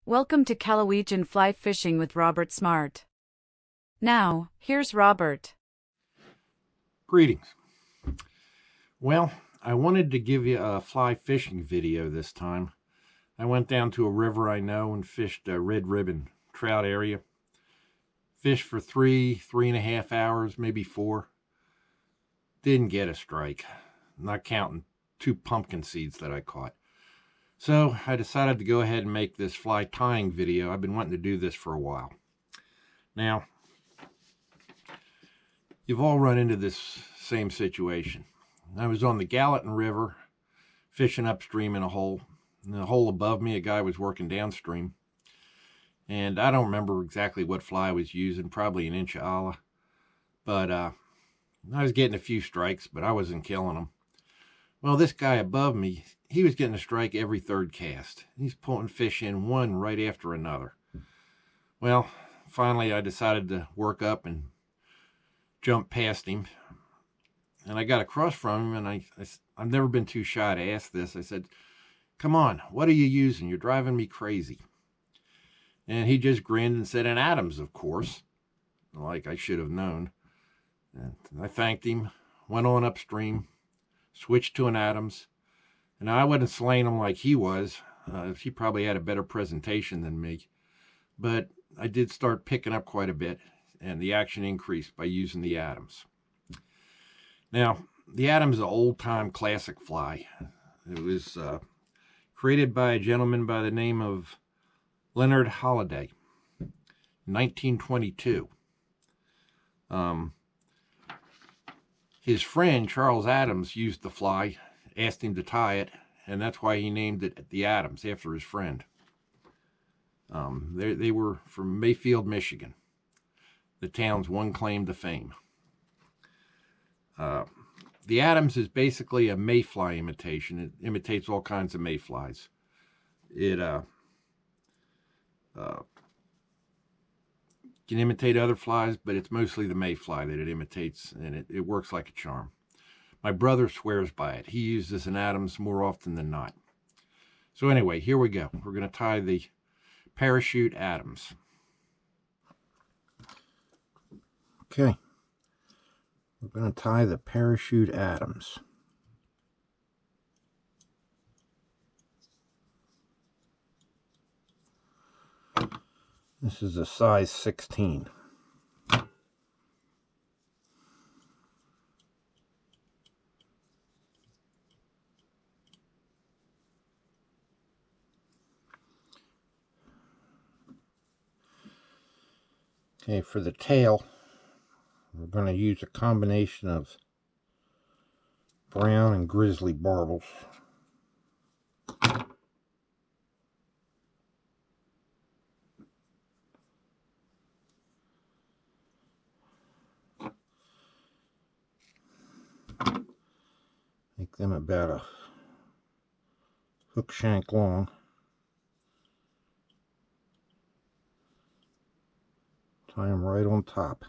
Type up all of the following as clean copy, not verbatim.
Welcome to Callawegin Fly Fishing with Robert Smart. Now, here's Robert. Greetings. Well, I wanted to give you a fly fishing video this time. I went down to a river I know and fished a red ribbon trout area. Fished for 3.5 hours, maybe 4. Didn't get a strike, not counting 2 pumpkin seeds that I caught. So I decided to go ahead and make this fly tying video. I've been wanting to do this for a while. Now, you've all run into this same situation. I was on the Gallatin River fishing upstream in a hole. In the hole above me, a guy was working downstream. And I don't remember exactly what fly I was using, probably an inch of Allah. But I was getting a few strikes, but I wasn't killing them. Well, this guy above me, he was getting a strike every 3rd cast. He's pulling fish in one right after another. Well, finally I decided to work up and jump past him. And I got across from him, and I've never been too shy to ask this. I said, "Come on, what are you using? You're driving me crazy." And he just grinned and said, "An Adams, of course." Like I should have known. And I thanked him, went on upstream, switched to an Adams. And I wasn't slaying him like he was. He probably had a better presentation than me. But I did start picking up quite a bit, and the action increased by using the Adams. Now, the Adams is an old-time classic fly. It was created by a gentleman by the name of Leonard Holliday in 1922. His friend, Charles Adams, used the fly, asked him to tie it, and that's why he named it the Adams, after his friend. They were from Mayfield, Michigan, the town's one claim to fame. The Adams is basically a mayfly imitation. It imitates all kinds of mayflies. It can imitate other flies, but it's mostly the mayfly that it imitates, and it works like a charm. My brother swears by it. He uses an Adams more often than not. So anyway, here we go. We're going to tie the parachute Adams. Okay. We're going to tie the parachute Adams. This is a size 16. Okay, for the tail, we're going to use a combination of brown and grizzly barbels. Make them about a hook shank long. Tie them right on top.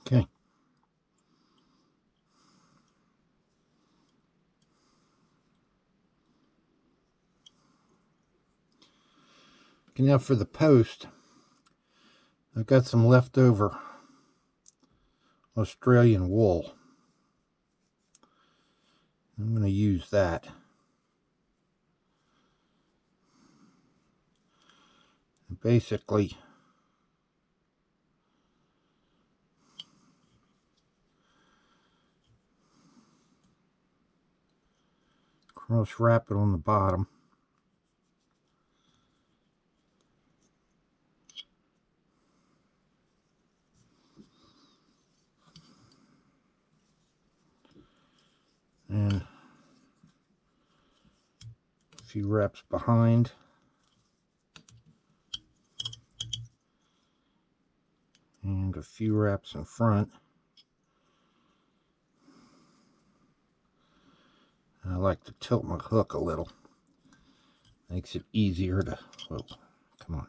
Okay. Okay, now for the post, I've got some leftover Australian wool. I'm going to use that. And basically, I'll just wrap it on the bottom. And a few wraps behind. And a few wraps in front. I like to tilt my hook a little. Makes it easier to, whoa, come on.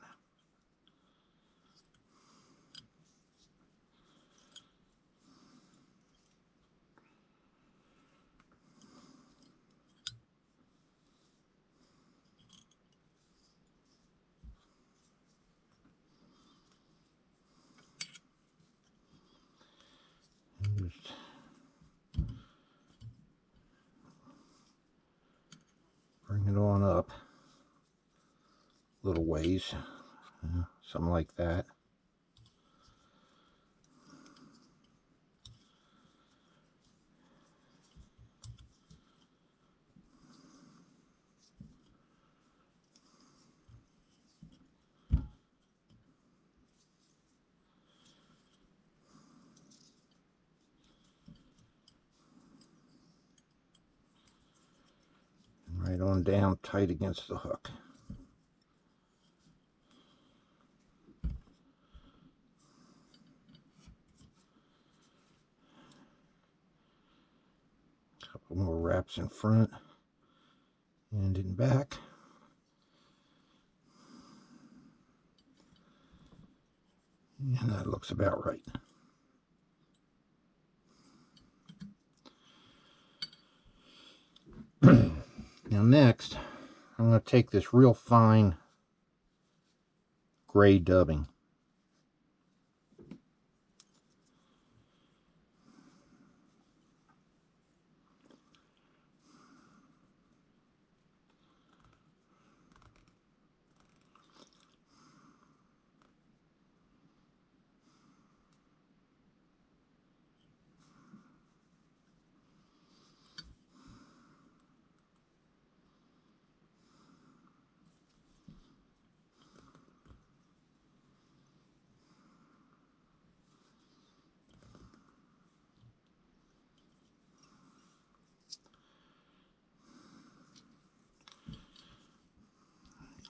Just bring it on up a little ways, something like that. Right on down tight against the hook. Couple more wraps in front and in back. And that looks about right. Now next, I'm going to take this real fine gray dubbing.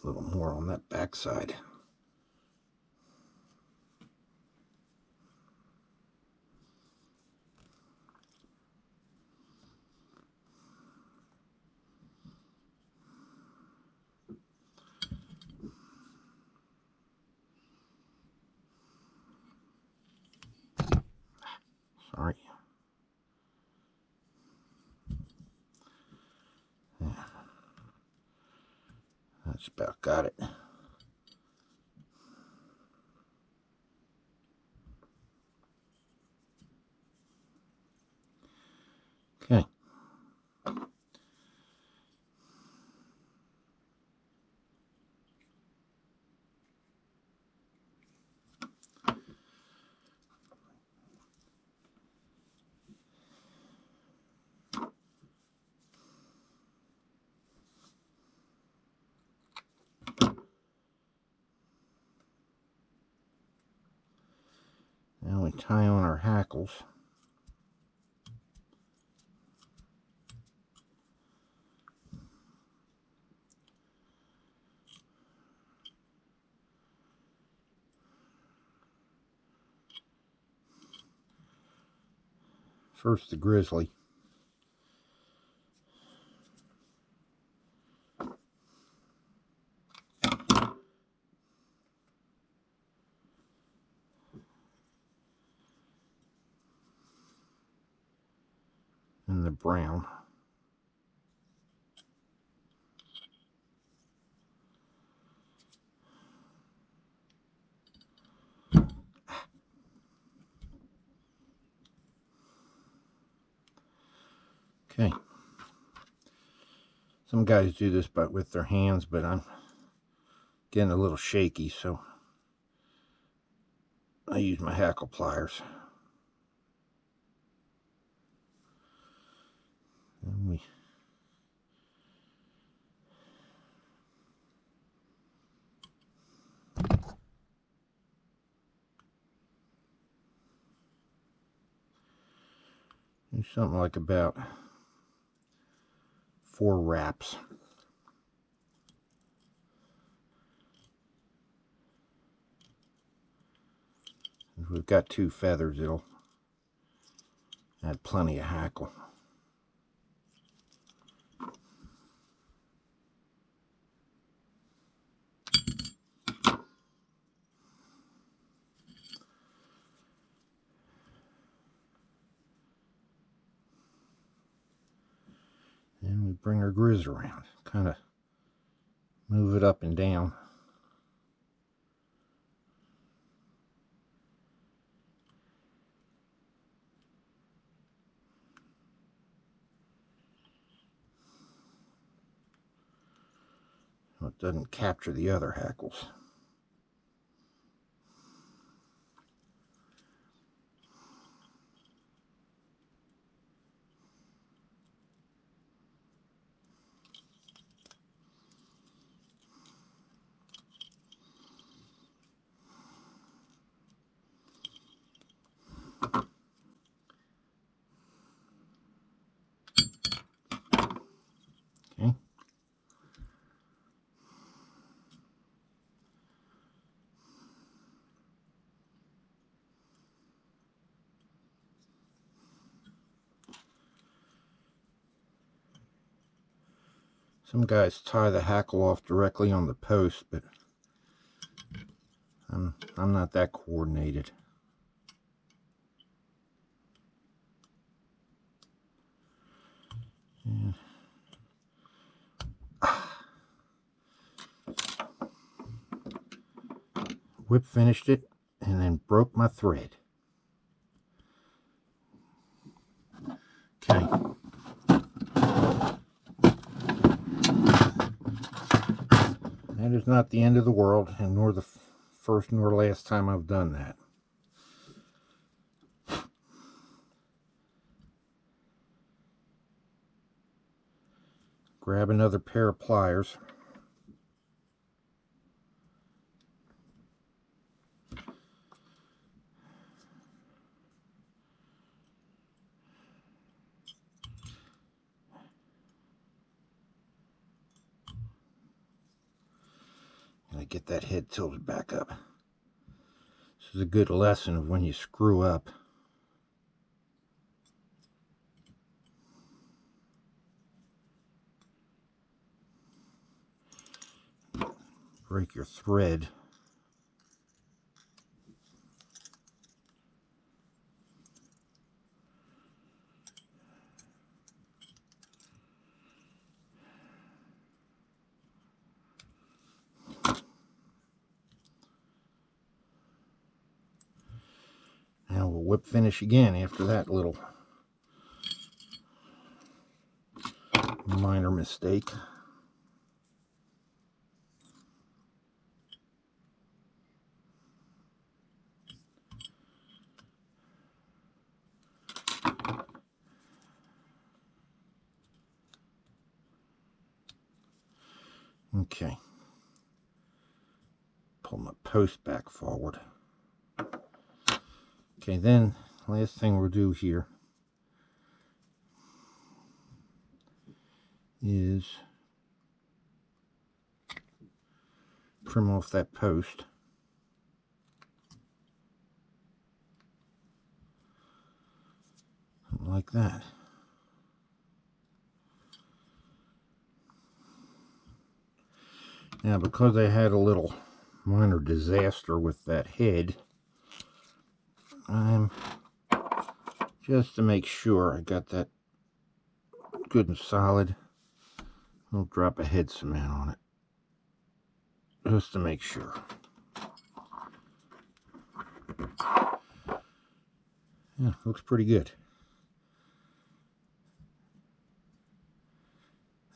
A little more on that back side. Sorry. Yeah. That's about got it. Okay. Now we tie on our hackles. First the grizzly. And the brown. Okay. Some guys do this but with their hands, but I'm getting a little shaky, so I use my hackle pliers. And we Do something like about 4 wraps. If we've got 2 feathers, it'll add plenty of hackle. And we bring our grizz around, kind of move it up and down. So it doesn't capture the other hackles. Okay. Some guys tie the hackle off directly on the post, but I'm not that coordinated. And whip finished it and then broke my thread. Okay. That is not the end of the world, and nor the first nor last time I've done that. Grab another pair of pliers. And I get that head tilted back up. This is a good lesson of when you screw up. Break your thread. Now we'll whip finish again after that little minor mistake. Okay. Pull my post back forward. Okay, then last thing we'll do here is trim off that post. Something like that. Now, because I had a little minor disaster with that head, I'm just to make sure I got that good and solid, I'll drop a head cement on it just to make sure. Yeah, looks pretty good.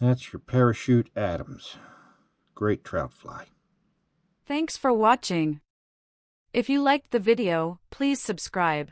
That's your parachute Adams. Great trout fly. Thanks for watching. If you liked the video, please subscribe.